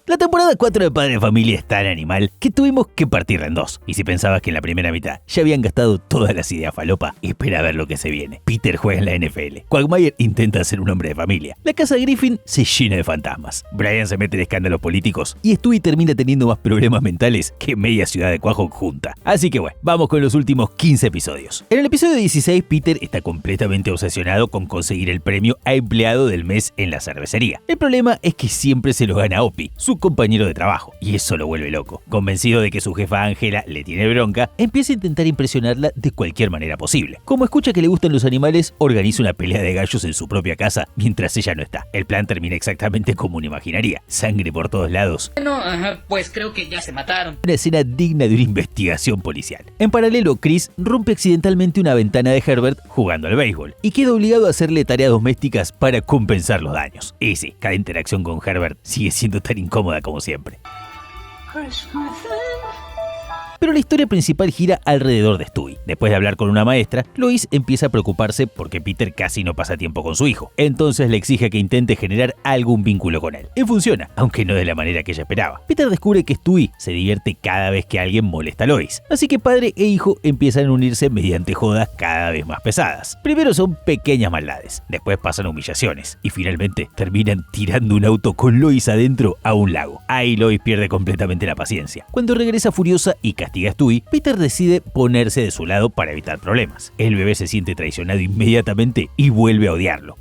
La temporada 4 de Padre de Familia es tan animal que tuvimos que partirla en dos. Y si pensabas que en la primera mitad ya habían gastado todas las ideas falopa, espera a ver lo que se viene. Peter juega en la NFL. Quagmire intenta ser un hombre de familia. La casa Griffin se llena de fantasmas. Brian se mete en escándalos políticos y Stewie termina teniendo más problemas mentales que media ciudad de Quahog junta. Así que bueno, vamos con los últimos 15 episodios. En el episodio 16, Peter está completamente obsesionado con conseguir el premio a empleado del mes en la cervecería. El problema es que siempre se lo gana Opie, su compañero de trabajo, y eso lo vuelve loco. Convencido de que su jefa Angela le tiene bronca, empieza a intentar impresionarla de cualquier manera posible. Como escucha que le gustan los animales, organiza una pelea de gallos en su propia casa mientras ella no está. El plan termina exactamente como uno imaginaría: sangre por todos lados. No, pues creo que ya se mataron. Una escena digna de una investigación policial. En paralelo, Chris rompe accidentalmente una ventana de Herbert jugando al béisbol y queda obligado a hacerle tareas domésticas para compensar los daños. Y sí, cada interacción con Herbert sigue siendo tan incómoda como siempre. Pero la historia principal gira alrededor de Stewie. Después de hablar con una maestra, Lois empieza a preocuparse porque Peter casi no pasa tiempo con su hijo. Entonces le exige que intente generar algún vínculo con él. Y funciona, aunque no de la manera que ella esperaba. Peter descubre que Stewie se divierte cada vez que alguien molesta a Lois. Así que padre e hijo empiezan a unirse mediante jodas cada vez más pesadas. Primero son pequeñas maldades, después pasan humillaciones y finalmente terminan tirando un auto con Lois adentro a un lago. Ahí Lois pierde completamente la paciencia. Cuando regresa furiosa y castiga a Stewie, Peter decide ponerse de su lado para evitar problemas. El bebé se siente traicionado inmediatamente y vuelve a odiarlo.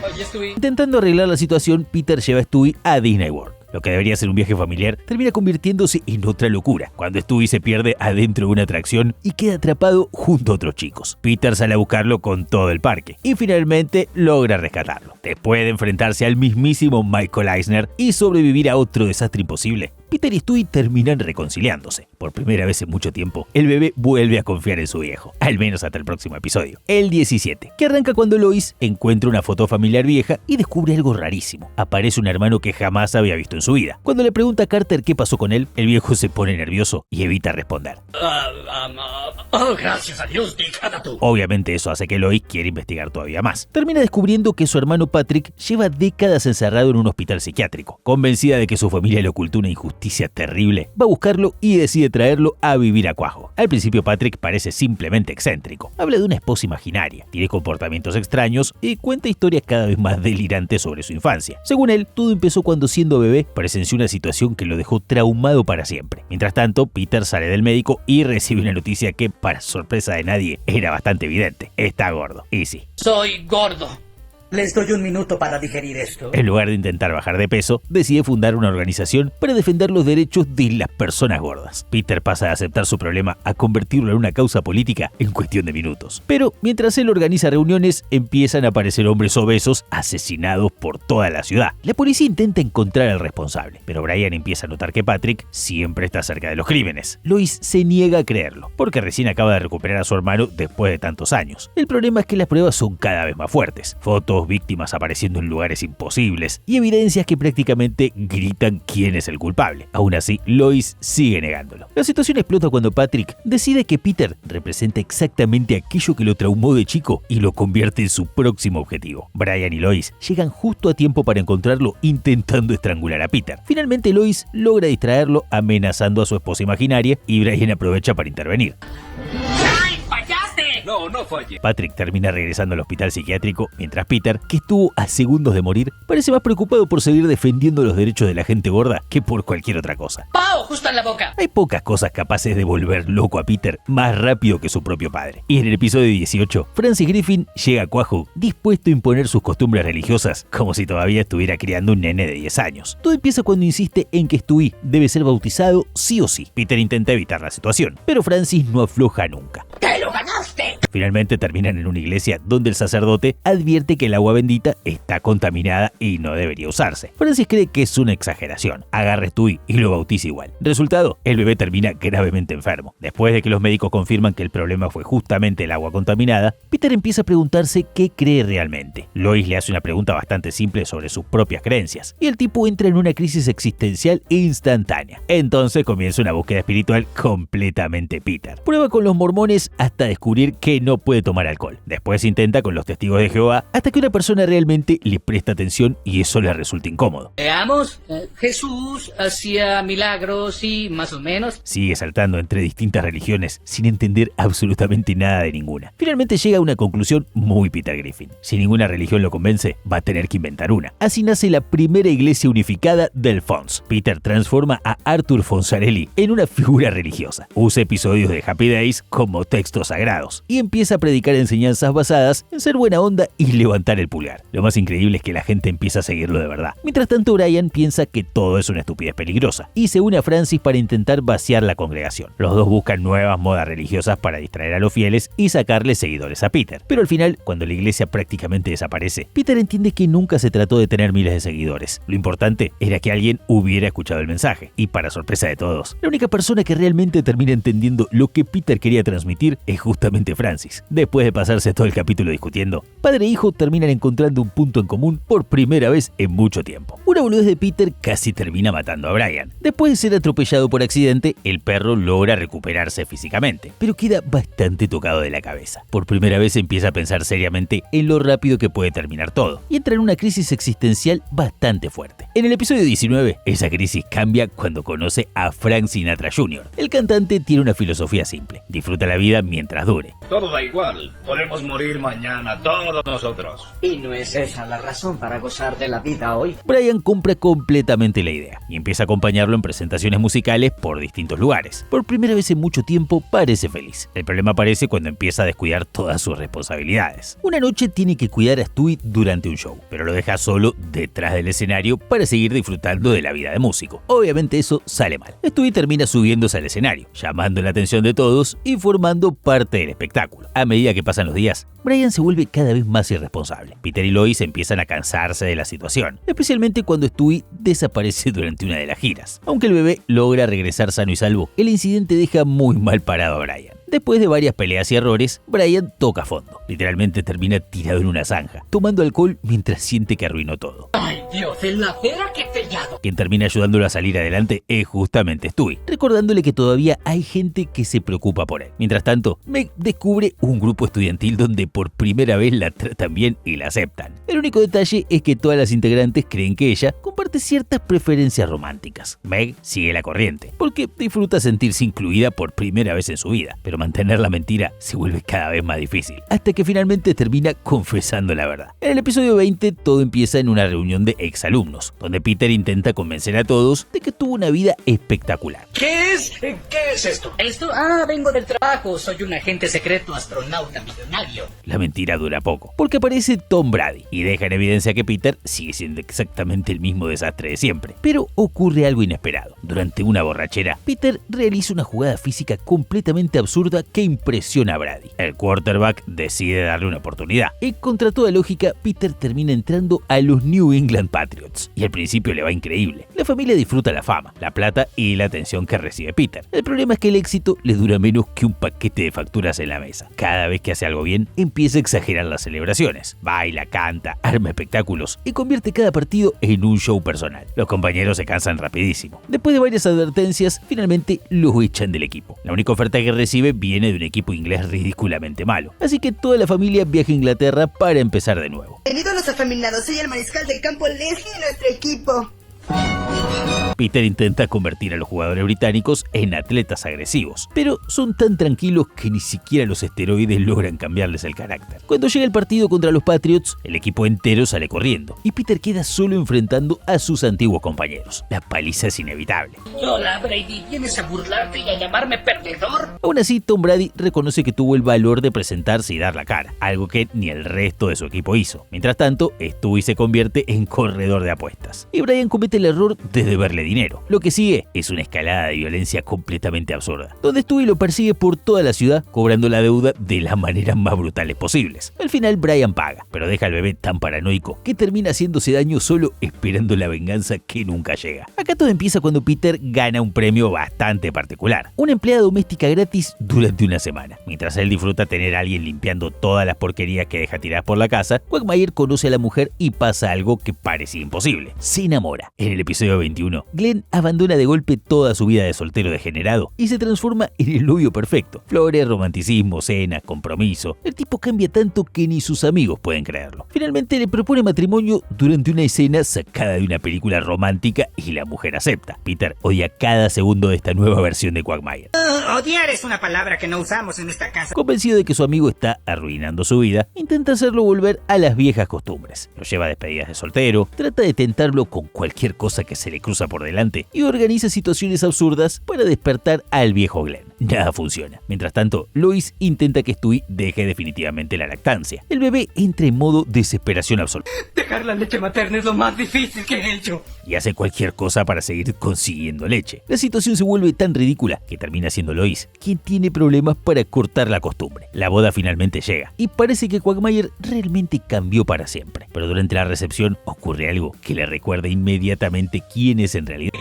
Oye, Stewie. Intentando arreglar la situación, Peter lleva a Stewie a Disney World. Lo que debería ser un viaje familiar termina convirtiéndose en otra locura, cuando Stewie se pierde adentro de una atracción y queda atrapado junto a otros chicos. Peter sale a buscarlo con todo el parque y finalmente logra rescatarlo. Después de enfrentarse al mismísimo Michael Eisner y sobrevivir a otro desastre imposible, Peter y Stewie terminan reconciliándose. Por primera vez en mucho tiempo, el bebé vuelve a confiar en su viejo, al menos hasta el próximo episodio, el 17, que arranca cuando Lois encuentra una foto familiar vieja y descubre algo rarísimo. Aparece un hermano que jamás había visto en su vida. Cuando le pregunta a Carter qué pasó con él, el viejo se pone nervioso y evita responder. Gracias a Dios, déjala tú. Obviamente eso hace que Lois quiera investigar todavía más. Termina descubriendo que su hermano Patrick lleva décadas encerrado en un hospital psiquiátrico. Convencida de que su familia le ocultó una injusticia terrible, va a buscarlo y decide traerlo a vivir a Quahog. Al principio Patrick parece simplemente excéntrico. Habla de una esposa imaginaria, tiene comportamientos extraños y cuenta historias cada vez más delirantes sobre su infancia. Según él, todo empezó cuando siendo bebé presenció una situación que lo dejó traumado para siempre. Mientras tanto, Peter sale del médico y recibe una noticia que, para sorpresa de nadie, era bastante evidente: está gordo. Y sí. Soy gordo. Les doy un minuto para digerir esto. En lugar de intentar bajar de peso, decide fundar una organización para defender los derechos de las personas gordas. Peter pasa de aceptar su problema a convertirlo en una causa política en cuestión de minutos. Pero mientras él organiza reuniones, empiezan a aparecer hombres obesos asesinados por toda la ciudad. La policía intenta encontrar al responsable, pero Brian empieza a notar que Patrick siempre está cerca de los crímenes. Lois se niega a creerlo, porque recién acaba de recuperar a su hermano después de tantos años. El problema es que las pruebas son cada vez más fuertes. Fotos, víctimas apareciendo en lugares imposibles y evidencias que prácticamente gritan quién es el culpable. Aún así, Lois sigue negándolo. La situación explota cuando Patrick decide que Peter representa exactamente aquello que lo traumó de chico y lo convierte en su próximo objetivo. Brian y Lois llegan justo a tiempo para encontrarlo intentando estrangular a Peter. Finalmente Lois logra distraerlo amenazando a su esposa imaginaria y Brian aprovecha para intervenir. No falle. Patrick termina regresando al hospital psiquiátrico, mientras Peter, que estuvo a segundos de morir, parece más preocupado por seguir defendiendo los derechos de la gente gorda que por cualquier otra cosa. ¡Pau! Justo en la boca. Hay pocas cosas capaces de volver loco a Peter más rápido que su propio padre. Y en el episodio 18, Francis Griffin llega a Quahog dispuesto a imponer sus costumbres religiosas, como si todavía estuviera criando un nene de 10 años. Todo empieza cuando insiste en que Stewie debe ser bautizado sí o sí. Peter intenta evitar la situación, pero Francis no afloja nunca. ¡Te lo ganaste! Finalmente terminan en una iglesia donde el sacerdote advierte que el agua bendita está contaminada y no debería usarse. Francis cree que es una exageración, agarra a Stewie y lo bautiza igual. Resultado, el bebé termina gravemente enfermo. Después de que los médicos confirman que el problema fue justamente el agua contaminada, Peter empieza a preguntarse qué cree realmente. Lois le hace una pregunta bastante simple sobre sus propias creencias, y el tipo entra en una crisis existencial instantánea. Entonces comienza una búsqueda espiritual completamente Peter. Prueba con los mormones hasta descubrir que no puede tomar alcohol. Después intenta con los testigos de Jehová hasta que una persona realmente le presta atención y eso le resulta incómodo. Veamos. Jesús hacía milagros y más o menos. Sigue saltando entre distintas religiones sin entender absolutamente nada de ninguna. Finalmente llega a una conclusión muy Peter Griffin. Si ninguna religión lo convence, va a tener que inventar una. Así nace la primera iglesia unificada del Fonz. Peter transforma a Arthur Fonzarelli en una figura religiosa. Usa episodios de Happy Days como textos sagrados y empieza a predicar enseñanzas basadas en ser buena onda y levantar el pulgar. Lo más increíble es que la gente empieza a seguirlo de verdad. Mientras tanto, Brian piensa que todo es una estupidez peligrosa y se une a Francis para intentar vaciar la congregación. Los dos buscan nuevas modas religiosas para distraer a los fieles y sacarle seguidores a Peter. Pero al final, cuando la iglesia prácticamente desaparece, Peter entiende que nunca se trató de tener miles de seguidores. Lo importante era que alguien hubiera escuchado el mensaje. Y para sorpresa de todos, la única persona que realmente termina entendiendo lo que Peter quería transmitir es justamente Francis. Después de pasarse todo el capítulo discutiendo, padre e hijo terminan encontrando un punto en común por primera vez en mucho tiempo. Una boludez de Peter casi termina matando a Brian. Después de ser atropellado por accidente, el perro logra recuperarse físicamente, pero queda bastante tocado de la cabeza. Por primera vez empieza a pensar seriamente en lo rápido que puede terminar todo y entra en una crisis existencial bastante fuerte. En el episodio 19, esa crisis cambia cuando conoce a Frank Sinatra Jr. El cantante tiene una filosofía simple: disfruta la vida mientras dure. Todo da igual, podemos morir mañana todos nosotros. ¿Y no es esa la razón para gozar de la vida hoy? Brian compra completamente la idea y empieza a acompañarlo en presentaciones musicales por distintos lugares. Por primera vez en mucho tiempo parece feliz. El problema aparece cuando empieza a descuidar todas sus responsabilidades. Una noche tiene que cuidar a Stewie durante un show, pero lo deja solo detrás del escenario para seguir disfrutando de la vida de músico. Obviamente eso sale mal. Stewie termina subiéndose al escenario, llamando la atención de todos y formando parte del espectáculo. A medida que pasan los días, Brian se vuelve cada vez más irresponsable. Peter y Lois empiezan a cansarse de la situación, especialmente cuando Stewie desaparece durante una de las giras. Aunque el bebé logra regresar sano y salvo, el incidente deja muy mal parado a Brian. Después de varias peleas y errores, Brian toca fondo. Literalmente termina tirado en una zanja, tomando alcohol mientras siente que arruinó todo. Ay, Dios, en la acera que he pillado. Quien termina ayudándolo a salir adelante es justamente Stewie, recordándole que todavía hay gente que se preocupa por él. Mientras tanto, Meg descubre un grupo estudiantil donde por primera vez la tratan bien y la aceptan. El único detalle es que todas las integrantes creen que ella comparte ciertas preferencias románticas. Meg sigue la corriente, porque disfruta sentirse incluida por primera vez en su vida, pero mantener la mentira se vuelve cada vez más difícil, hasta que finalmente termina confesando la verdad. En el episodio 20 todo empieza en una reunión de exalumnos, donde Peter intenta convencer a todos de que tuvo una vida espectacular. ¿Qué es esto? Esto, vengo del trabajo. Soy un agente secreto astronauta millonario. La mentira dura poco, porque aparece Tom Brady y deja en evidencia que Peter sigue siendo exactamente el mismo desastre de siempre. Pero ocurre algo inesperado. Durante una borrachera, Peter realiza una jugada física completamente absurda que impresiona a Brady. El quarterback decide darle una oportunidad. Y contra toda lógica, Peter termina entrando a los New England Patriots. Y al principio le va increíble. La familia disfruta la fama, la plata y la atención que recibe Peter. El problema es que el éxito le dura menos que un paquete de facturas en la mesa. Cada vez que hace algo bien, empieza a exagerar las celebraciones. Baila, canta, arma espectáculos y convierte cada partido en un show personal. Los compañeros se cansan rapidísimo. Después de varias advertencias, finalmente lo echan del equipo. La única oferta que recibe viene de un equipo inglés ridículamente malo. Así que toda la familia viaja a Inglaterra para empezar de nuevo. Bienvenidos a los afeminados, soy el mariscal del campo Leslie de nuestro equipo. Peter intenta convertir a los jugadores británicos en atletas agresivos, pero son tan tranquilos que ni siquiera los esteroides logran cambiarles el carácter. Cuando llega el partido contra los Patriots, el equipo entero sale corriendo y Peter queda solo enfrentando a sus antiguos compañeros. La paliza es inevitable. Hola, Brady. ¿Vienes a burlarte y a llamarme perdedor? Aún así, Tom Brady reconoce que tuvo el valor de presentarse y dar la cara, algo que ni el resto de su equipo hizo. Mientras tanto, Stewie se convierte en corredor de apuestas y Brian comete el error de deberle dinero. Lo que sigue es una escalada de violencia completamente absurda, donde Stewie lo persigue por toda la ciudad cobrando la deuda de las maneras más brutales posibles. Al final Brian paga, pero deja al bebé tan paranoico que termina haciéndose daño solo esperando la venganza que nunca llega. Acá todo empieza cuando Peter gana un premio bastante particular: una empleada doméstica gratis durante una semana. Mientras él disfruta tener a alguien limpiando todas las porquerías que deja tiradas por la casa, Quagmire conoce a la mujer y pasa algo que parecía imposible: se enamora. En el episodio 21, Glenn abandona de golpe toda su vida de soltero degenerado y se transforma en el novio perfecto. Flores, romanticismo, cenas, compromiso. El tipo cambia tanto que ni sus amigos pueden creerlo. Finalmente le propone matrimonio durante una escena sacada de una película romántica y la mujer acepta. Peter odia cada segundo de esta nueva versión de Quagmire. Odiar es una palabra que no usamos en esta casa. Convencido de que su amigo está arruinando su vida, intenta hacerlo volver a las viejas costumbres. Lo lleva a despedidas de soltero, trata de tentarlo con cualquier cosa que se le cruza por delante y organiza situaciones absurdas para despertar al viejo Glenn. Nada funciona. Mientras tanto, Lois intenta que Stewie deje definitivamente la lactancia. El bebé entra en modo desesperación absoluta. Dejar la leche materna es lo más difícil que he hecho. Y hace cualquier cosa para seguir consiguiendo leche. La situación se vuelve tan ridícula que termina siendo Lois quien tiene problemas para cortar la costumbre. La boda finalmente llega y parece que Quagmire realmente cambió para siempre. Pero durante la recepción ocurre algo que le recuerda inmediatamente quién es en realidad.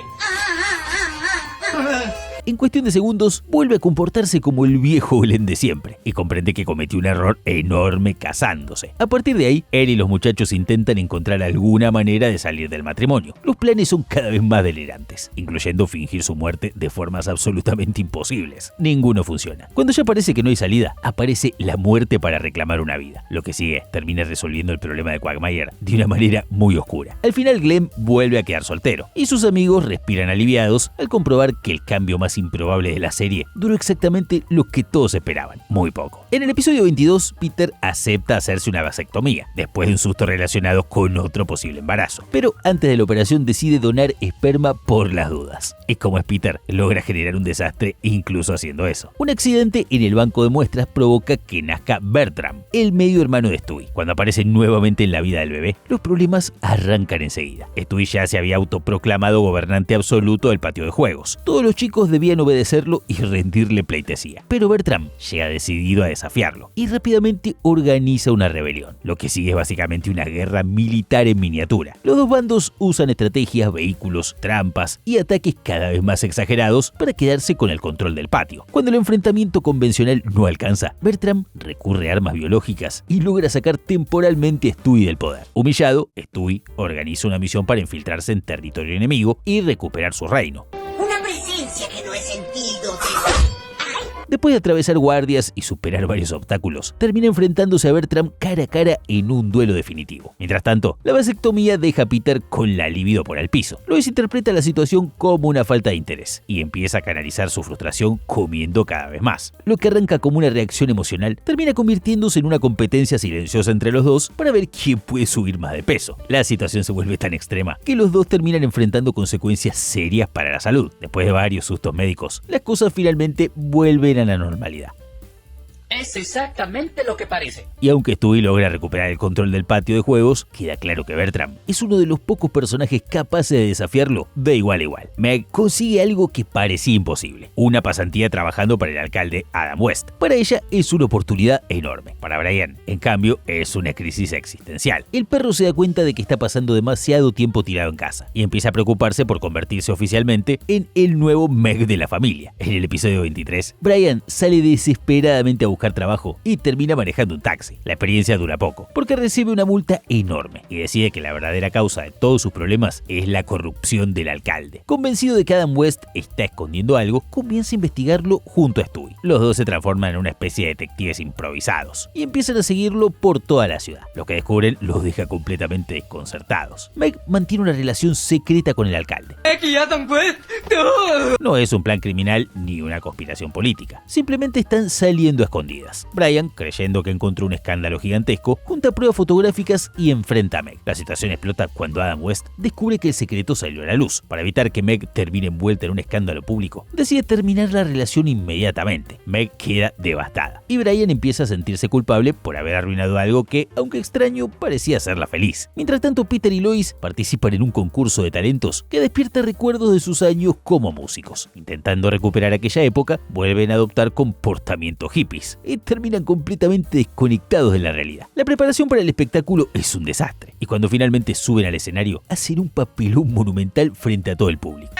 En cuestión de segundos, vuelve a comportarse como el viejo Glenn de siempre y comprende que cometió un error enorme casándose. A partir de ahí, él y los muchachos intentan encontrar alguna manera de salir del matrimonio. Los planes son cada vez más delirantes, incluyendo fingir su muerte de formas absolutamente imposibles. Ninguno funciona. Cuando ya parece que no hay salida, aparece la muerte para reclamar una vida. Lo que sigue termina resolviendo el problema de Quagmire de una manera muy oscura. Al final, Glenn vuelve a quedar soltero y sus amigos respiran aliviados al comprobar que el cambio más improbable de la serie duró exactamente lo que todos esperaban: muy poco. En el episodio 22, Peter acepta hacerse una vasectomía, después de un susto relacionado con otro posible embarazo. Pero antes de la operación decide donar esperma por las dudas. Y como es Peter, logra generar un desastre incluso haciendo eso. Un accidente en el banco de muestras provoca que nazca Bertram, el medio hermano de Stewie. Cuando aparece nuevamente en la vida del bebé, los problemas arrancan enseguida. Stewie ya se había autoproclamado gobernante absoluto del patio de juegos. Todos los chicos debían obedecerlo y rendirle pleitesía. Pero Bertram llega decidido a desafiarlo y rápidamente organiza una rebelión. Lo que sigue es básicamente una guerra militar en miniatura. Los dos bandos usan estrategias, vehículos, trampas y ataques cada vez más exagerados para quedarse con el control del patio. Cuando el enfrentamiento convencional no alcanza, Bertram recurre a armas biológicas y logra sacar temporalmente a Stewie del poder. Humillado, Stewie organiza una misión para infiltrarse en territorio enemigo y recuperar su reino. Una presencia que no he sentido. Después de atravesar guardias y superar varios obstáculos, termina enfrentándose a Bertram cara a cara en un duelo definitivo. Mientras tanto, la vasectomía deja a Peter con la libido por el piso. Lois interpreta la situación como una falta de interés y empieza a canalizar su frustración comiendo cada vez más. Lo que arranca como una reacción emocional termina convirtiéndose en una competencia silenciosa entre los dos para ver quién puede subir más de peso. La situación se vuelve tan extrema que los dos terminan enfrentando consecuencias serias para la salud. Después de varios sustos médicos, las cosas finalmente vuelven a la normalidad. Es exactamente lo que parece. Y aunque Stewie logra recuperar el control del patio de juegos, queda claro que Bertram es uno de los pocos personajes capaces de desafiarlo de igual a igual. Meg consigue algo que parecía imposible: una pasantía trabajando para el alcalde Adam West. Para ella es una oportunidad enorme. Para Brian, en cambio, es una crisis existencial. El perro se da cuenta de que está pasando demasiado tiempo tirado en casa y empieza a preocuparse por convertirse oficialmente en el nuevo Meg de la familia. En el episodio 23, Brian sale desesperadamente a buscar trabajo y termina manejando un taxi. La experiencia dura poco, porque recibe una multa enorme y decide que la verdadera causa de todos sus problemas es la corrupción del alcalde. Convencido de que Adam West está escondiendo algo, comienza a investigarlo junto a Stewie. Los dos se transforman en una especie de detectives improvisados y empiezan a seguirlo por toda la ciudad. Lo que descubren los deja completamente desconcertados. Meg mantiene una relación secreta con el alcalde. ¿Y Adam West? ¡No! No es un plan criminal ni una conspiración política, simplemente están saliendo a esconderse. escondidas. Brian, creyendo que encontró un escándalo gigantesco, junta pruebas fotográficas y enfrenta a Meg. La situación explota cuando Adam West descubre que el secreto salió a la luz. Para evitar que Meg termine envuelta en un escándalo público, decide terminar la relación inmediatamente. Meg queda devastada y Brian empieza a sentirse culpable por haber arruinado algo que, aunque extraño, parecía hacerla feliz. Mientras tanto, Peter y Lois participan en un concurso de talentos que despierta recuerdos de sus años como músicos. Intentando recuperar aquella época, vuelven a adoptar comportamientos hippies y terminan completamente desconectados de la realidad. La preparación para el espectáculo es un desastre y cuando finalmente suben al escenario, hacen un papelón monumental frente a todo el público.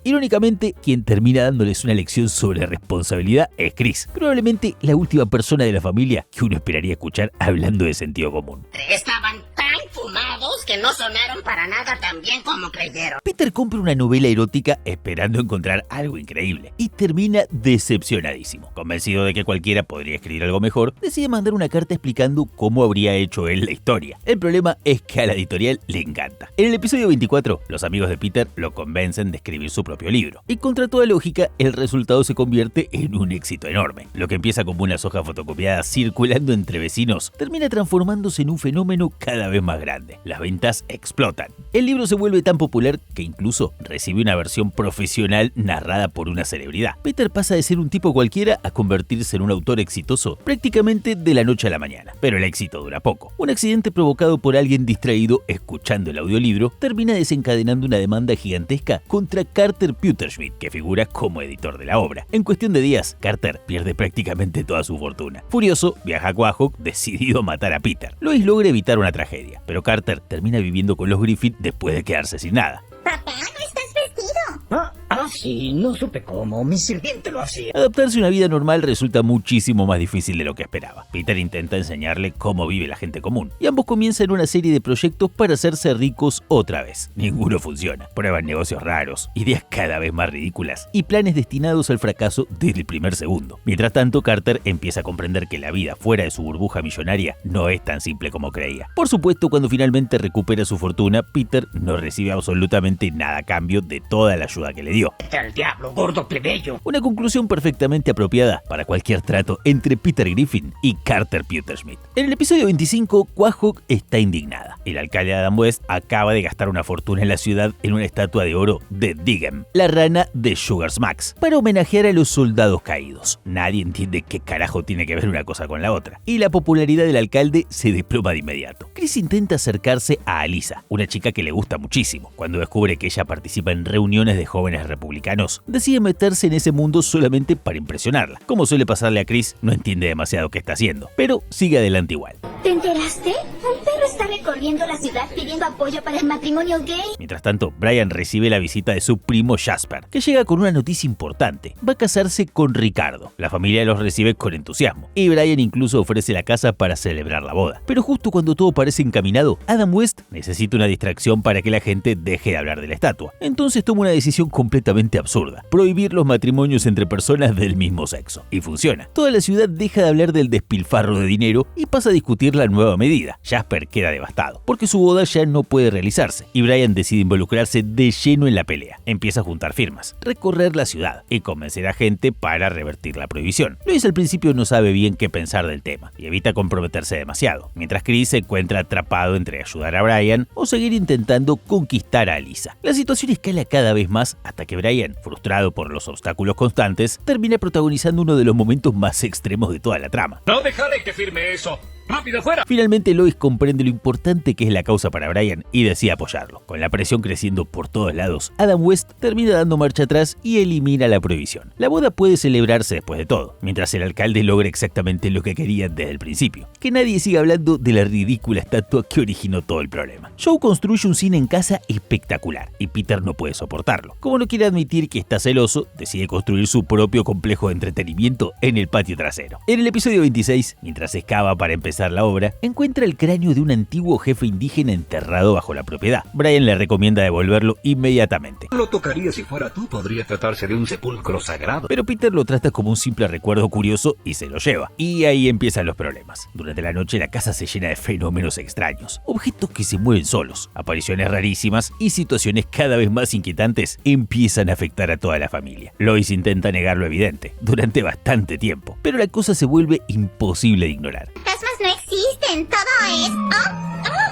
Irónicamente, quien termina dándoles una lección sobre responsabilidad es Chris, probablemente la última persona de la familia que uno esperaría escuchar hablando de sentido común. Estaban tan fumados que no sonaron para nada tan bien como creyeron. Peter compra una novela erótica esperando encontrar algo increíble y termina decepcionadísimo. Convencido de que cualquiera podría escribir algo mejor, decide mandar una carta explicando cómo habría hecho él la historia. El problema es que a la editorial le encanta. En el episodio 24, los amigos de Peter lo convencen de escribir su propio libro. Y contra toda lógica, el resultado se convierte en un éxito enorme. Lo que empieza como unas hojas fotocopiadas circulando entre vecinos, termina transformándose en un fenómeno cada vez más grande. Las ventas explotan. El libro se vuelve tan popular que incluso recibe una versión profesional narrada por una celebridad. Peter pasa de ser un tipo cualquiera a convertirse en un autor exitoso prácticamente de la noche a la mañana. Pero el éxito dura poco. Un accidente provocado por alguien distraído escuchando el audiolibro termina desencadenando una demanda gigantesca contra Carter Pewterschmidt, que figura como editor de la obra. En cuestión de días, Carter pierde prácticamente toda su fortuna. Furioso, viaja a Quahog, decidido a matar a Peter. Lois logra evitar una tragedia, pero Carter termina viviendo con los Griffith después de quedarse sin nada. Papá, ¿no estás vestido? Sí, no supe cómo. Mi sirviente lo hacía. Adaptarse a una vida normal resulta muchísimo más difícil de lo que esperaba. Peter intenta enseñarle cómo vive la gente común, y ambos comienzan una serie de proyectos para hacerse ricos otra vez. Ninguno funciona. Prueban negocios raros, ideas cada vez más ridículas, y planes destinados al fracaso desde el primer segundo. Mientras tanto, Carter empieza a comprender que la vida fuera de su burbuja millonaria no es tan simple como creía. Por supuesto, cuando finalmente recupera su fortuna, Peter no recibe absolutamente nada a cambio de toda la ayuda que le dio. ¡El diablo, gordo plebeyo! Una conclusión perfectamente apropiada para cualquier trato entre Peter Griffin y Carter Pewterschmidt. En el episodio 25, Quahog está indignada. El alcalde Adam West acaba de gastar una fortuna en la ciudad en una estatua de oro de Diggem, la rana de Sugar Smacks, para homenajear a los soldados caídos. Nadie entiende qué carajo tiene que ver una cosa con la otra, y la popularidad del alcalde se desploma de inmediato. Chris intenta acercarse a Alyssa, una chica que le gusta muchísimo. Cuando descubre que ella participa en reuniones de jóvenes republicanos, decide meterse en ese mundo solamente para impresionarla. Como suele pasarle a Chris, no entiende demasiado qué está haciendo, pero sigue adelante igual. ¿Te enteraste? Un perro está recorriendo la ciudad pidiendo apoyo para el matrimonio gay. Mientras tanto, Brian recibe la visita de su primo Jasper, que llega con una noticia importante. Va a casarse con Ricardo. La familia los recibe con entusiasmo, y Brian incluso ofrece la casa para celebrar la boda. Pero justo cuando todo parece encaminado, Adam West necesita una distracción para que la gente deje de hablar de la estatua. Entonces toma una decisión completamente absurda: prohibir los matrimonios entre personas del mismo sexo. Y funciona. Toda la ciudad deja de hablar del despilfarro de dinero y pasa a discutir la nueva medida. Jasper queda devastado, porque su boda ya no puede realizarse, y Brian decide involucrarse de lleno en la pelea. Empieza a juntar firmas, recorrer la ciudad y convencer a gente para revertir la prohibición. Lois al principio no sabe bien qué pensar del tema y evita comprometerse demasiado, mientras Chris se encuentra atrapado entre ayudar a Brian o seguir intentando conquistar a Alyssa. La situación escala cada vez más hasta que Brian, frustrado por los obstáculos constantes, termina protagonizando uno de los momentos más extremos de toda la trama. No dejaré que firme eso. ¡Rápido, fuera! Finalmente Lois comprende lo importante que es la causa para Brian y decide apoyarlo. Con la presión creciendo por todos lados, Adam West termina dando marcha atrás y elimina la prohibición. La boda puede celebrarse después de todo, mientras el alcalde logra exactamente lo que quería desde el principio: que nadie siga hablando de la ridícula estatua que originó todo el problema. Joe construye un cine en casa espectacular y Peter no puede soportarlo. Como no quiere admitir que está celoso, decide construir su propio complejo de entretenimiento en el patio trasero. En el episodio 26, mientras excava para empezar revisar la obra, encuentra el cráneo de un antiguo jefe indígena enterrado bajo la propiedad. Brian le recomienda devolverlo inmediatamente. Lo tocaría si fuera tú. Podría tratarse de un sepulcro sagrado. Pero Peter lo trata como un simple recuerdo curioso y se lo lleva. Y ahí empiezan los problemas. Durante la noche la casa se llena de fenómenos extraños, objetos que se mueven solos, apariciones rarísimas y situaciones cada vez más inquietantes empiezan a afectar a toda la familia. Lois intenta negar lo evidente durante bastante tiempo, pero la cosa se vuelve imposible de ignorar. Fantasmas no existen, todo es...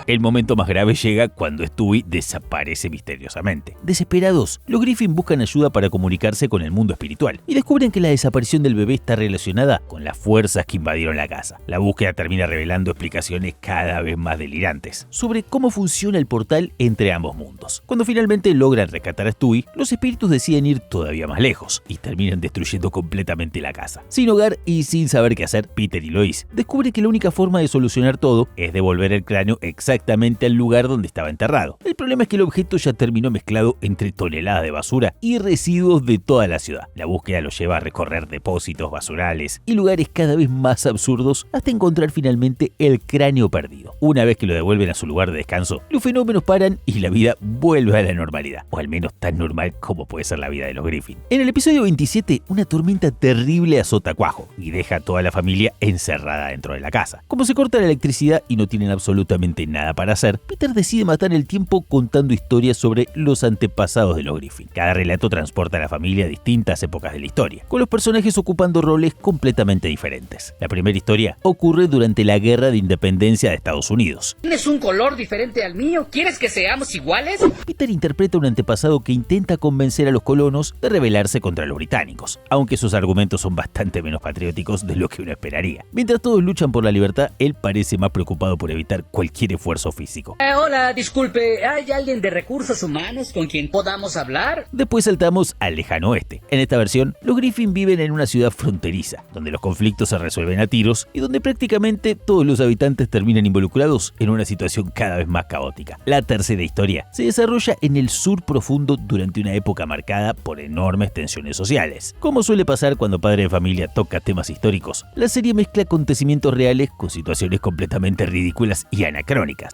El momento más grave llega cuando Stewie desaparece misteriosamente. Desesperados, los Griffin buscan ayuda para comunicarse con el mundo espiritual y descubren que la desaparición del bebé está relacionada con las fuerzas que invadieron la casa. La búsqueda termina revelando explicaciones cada vez más delirantes sobre cómo funciona el portal entre ambos mundos. Cuando finalmente logran rescatar a Stewie, los espíritus deciden ir todavía más lejos y terminan destruyendo completamente la casa. Sin hogar y sin saber qué hacer, Peter y Lois descubren que la única forma de solucionar todo es devolver el cráneo exactamente al lugar donde estaba enterrado. El problema es que el objeto ya terminó mezclado entre toneladas de basura y residuos de toda la ciudad. La búsqueda los lleva a recorrer depósitos basurales y lugares cada vez más absurdos hasta encontrar finalmente el cráneo perdido. Una vez que lo devuelven a su lugar de descanso, los fenómenos paran y la vida vuelve a la normalidad, o al menos tan normal como puede ser la vida de los Griffin. En el episodio 27, una tormenta terrible azota a Cuajo y deja a toda la familia encerrada dentro de la casa. Como se corta la electricidad y no tienen absolutamente nada para hacer, Peter decide matar el tiempo contando historias sobre los antepasados de los Griffin. Cada relato transporta a la familia a distintas épocas de la historia, con los personajes ocupando roles completamente diferentes. La primera historia ocurre durante la Guerra de Independencia de Estados Unidos. ¿Tienes un color diferente al mío? ¿Quieres que seamos iguales? Peter interpreta un antepasado que intenta convencer a los colonos de rebelarse contra los británicos, aunque sus argumentos son bastante menos patrióticos de lo que uno esperaría. Mientras todos luchan por la libertad, él parece más preocupado por evitar cualquier esfuerzo físico. Hola, disculpe, ¿hay alguien de recursos humanos con quien podamos hablar? Después saltamos al lejano oeste. En esta versión, los Griffin viven en una ciudad fronteriza, donde los conflictos se resuelven a tiros y donde prácticamente todos los habitantes terminan involucrados en una situación cada vez más caótica. La tercera historia se desarrolla en el sur profundo durante una época marcada por enormes tensiones sociales. Como suele pasar cuando Padre de Familia toca temas históricos, la serie mezcla acontecimientos reales con situaciones completamente ridículas y anacrónicas.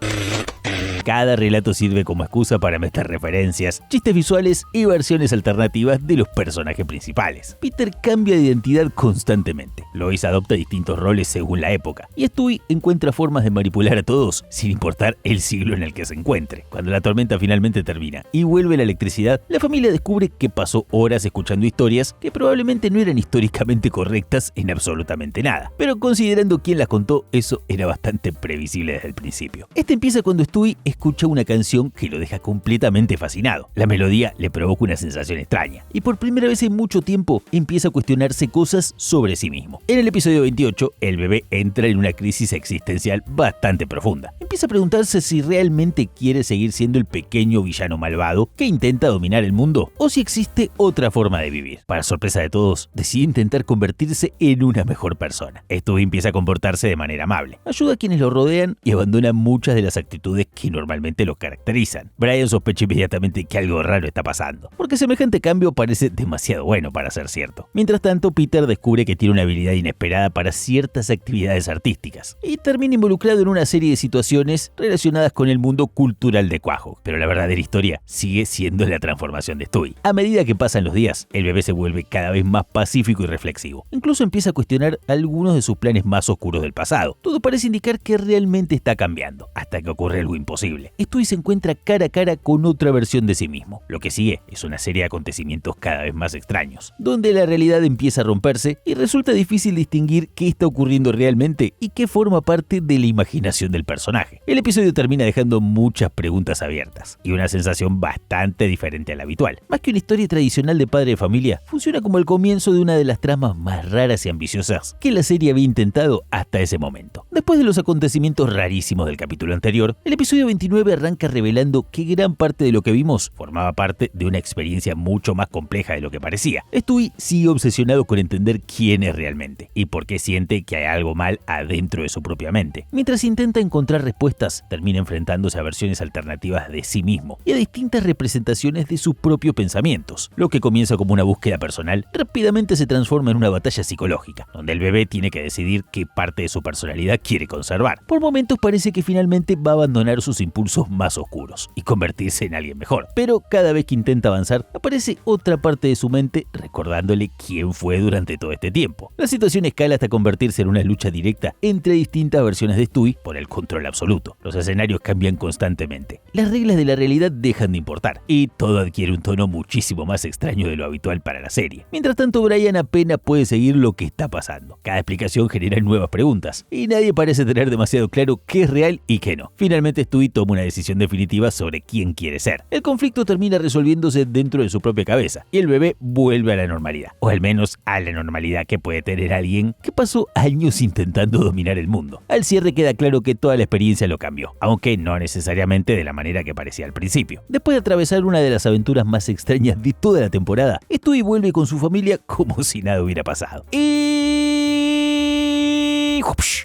Cada relato sirve como excusa para meter referencias, chistes visuales y versiones alternativas de los personajes principales. Peter cambia de identidad constantemente. Lois adopta distintos roles según la época, y Stewie encuentra formas de manipular a todos sin importar el siglo en el que se encuentre. Cuando la tormenta finalmente termina y vuelve la electricidad, la familia descubre que pasó horas escuchando historias que probablemente no eran históricamente correctas en absolutamente nada. Pero considerando quién las contó, eso era bastante previsible desde el principio. Este empieza cuando Stewie escucha una canción que lo deja completamente fascinado. La melodía le provoca una sensación extraña y por primera vez en mucho tiempo empieza a cuestionarse cosas sobre sí mismo. En el episodio 28, el bebé entra en una crisis existencial bastante profunda. Empieza a preguntarse si realmente quiere seguir siendo el pequeño villano malvado que intenta dominar el mundo o si existe otra forma de vivir. Para sorpresa de todos, decide intentar convertirse en una mejor persona. Stewie empieza a comportarse de manera amable, ayuda a quienes lo rodean y abandona muchas de las actitudes que normalmente los caracterizan. Brian sospecha inmediatamente que algo raro está pasando, porque semejante cambio parece demasiado bueno para ser cierto. Mientras tanto, Peter descubre que tiene una habilidad inesperada para ciertas actividades artísticas y termina involucrado en una serie de situaciones relacionadas con el mundo cultural de Cuajo. Pero la verdadera historia sigue siendo la transformación de Stewie. A medida que pasan los días, el bebé se vuelve cada vez más pacífico y reflexivo. Incluso empieza a cuestionar algunos de sus planes más oscuros del pasado. Todo parece indicar que realmente está cambiando, hasta que ocurre algo imposible. Stewie se encuentra cara a cara con otra versión de sí mismo. Lo que sigue es una serie de acontecimientos cada vez más extraños, donde la realidad empieza a romperse y resulta difícil distinguir qué está ocurriendo realmente y qué forma parte de la imaginación del personaje. El episodio termina dejando muchas preguntas abiertas y una sensación bastante diferente a la habitual. Más que una historia tradicional de padre de familia, funciona como el comienzo de una de las tramas más raras y ambiciosas que la serie había intentado hasta ese momento. Después de los acontecimientos rarísimos del capítulo anterior, el episodio 29 arranca revelando que gran parte de lo que vimos formaba parte de una experiencia mucho más compleja de lo que parecía. Stewie sigue obsesionado con entender quién es realmente y por qué siente que hay algo mal adentro de su propia mente, mientras intenta encontrar respuestas respuestas, termina enfrentándose a versiones alternativas de sí mismo y a distintas representaciones de sus propios pensamientos. Lo que comienza como una búsqueda personal, rápidamente se transforma en una batalla psicológica, donde el bebé tiene que decidir qué parte de su personalidad quiere conservar. Por momentos parece que finalmente va a abandonar sus impulsos más oscuros y convertirse en alguien mejor, pero cada vez que intenta avanzar, aparece otra parte de su mente recordándole quién fue durante todo este tiempo. La situación escala hasta convertirse en una lucha directa entre distintas versiones de Stewie por el control absoluto. Los escenarios cambian constantemente, las reglas de la realidad dejan de importar y todo adquiere un tono muchísimo más extraño de lo habitual para la serie. Mientras tanto, Brian apenas puede seguir lo que está pasando. Cada explicación genera nuevas preguntas y nadie parece tener demasiado claro qué es real y qué no. Finalmente, Stewie toma una decisión definitiva sobre quién quiere ser. El conflicto termina resolviéndose dentro de su propia cabeza y el bebé vuelve a la normalidad, o al menos a la normalidad que puede tener alguien que pasó años intentando dominar el mundo. Al cierre queda claro que toda la experiencia lo cambió, aunque no necesariamente de la manera que parecía al principio. Después de atravesar una de las aventuras más extrañas de toda la temporada, Stewie vuelve con su familia como si nada hubiera pasado.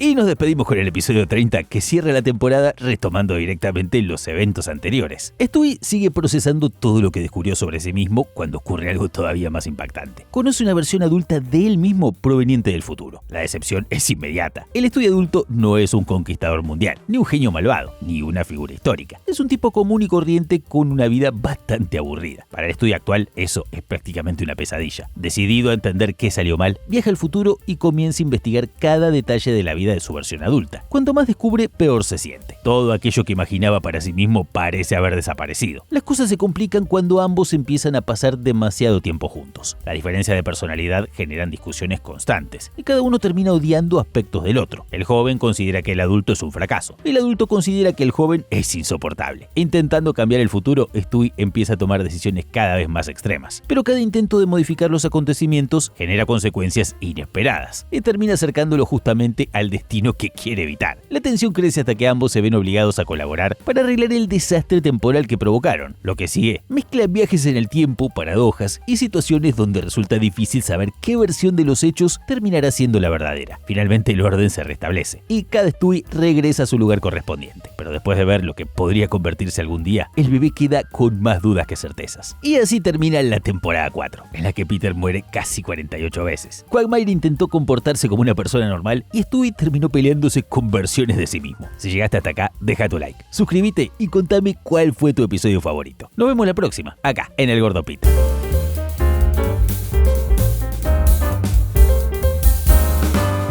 Y nos despedimos con el episodio 30 que cierra la temporada retomando directamente los eventos anteriores. Stewie sigue procesando todo lo que descubrió sobre sí mismo cuando ocurre algo todavía más impactante. Conoce una versión adulta de él mismo proveniente del futuro. La decepción es inmediata. El Stewie adulto no es un conquistador mundial, ni un genio malvado, ni una figura histórica. Es un tipo común y corriente con una vida bastante aburrida. Para el Stewie actual, eso es prácticamente una pesadilla. Decidido a entender qué salió mal, viaja al futuro y comienza a investigar cada detalle de la vida de su versión adulta. Cuanto más descubre, peor se siente. Todo aquello que imaginaba para sí mismo parece haber desaparecido. Las cosas se complican cuando ambos empiezan a pasar demasiado tiempo juntos. La diferencia de personalidad generan discusiones constantes y cada uno termina odiando aspectos del otro. El joven considera que el adulto es un fracaso. El adulto considera que el joven es insoportable. Intentando cambiar el futuro, Stewie empieza a tomar decisiones cada vez más extremas. Pero cada intento de modificar los acontecimientos genera consecuencias inesperadas y termina acercándolo justamente al destino que quiere evitar. La tensión crece hasta que ambos se ven obligados a colaborar para arreglar el desastre temporal que provocaron. Lo que sigue mezcla viajes en el tiempo, paradojas y situaciones donde resulta difícil saber qué versión de los hechos terminará siendo la verdadera. Finalmente el orden se restablece y cada Stewie regresa a su lugar correspondiente. Pero después de ver lo que podría convertirse algún día, el bebé queda con más dudas que certezas. Y así termina la temporada 4, en la que Peter muere casi 48 veces. Quagmire intentó comportarse como una persona normal y Stewie terminó peleándose con versiones de sí mismo. Si llegaste hasta acá, deja tu like, suscríbete y contame cuál fue tu episodio favorito. Nos vemos la próxima, acá en El Gordo Pete.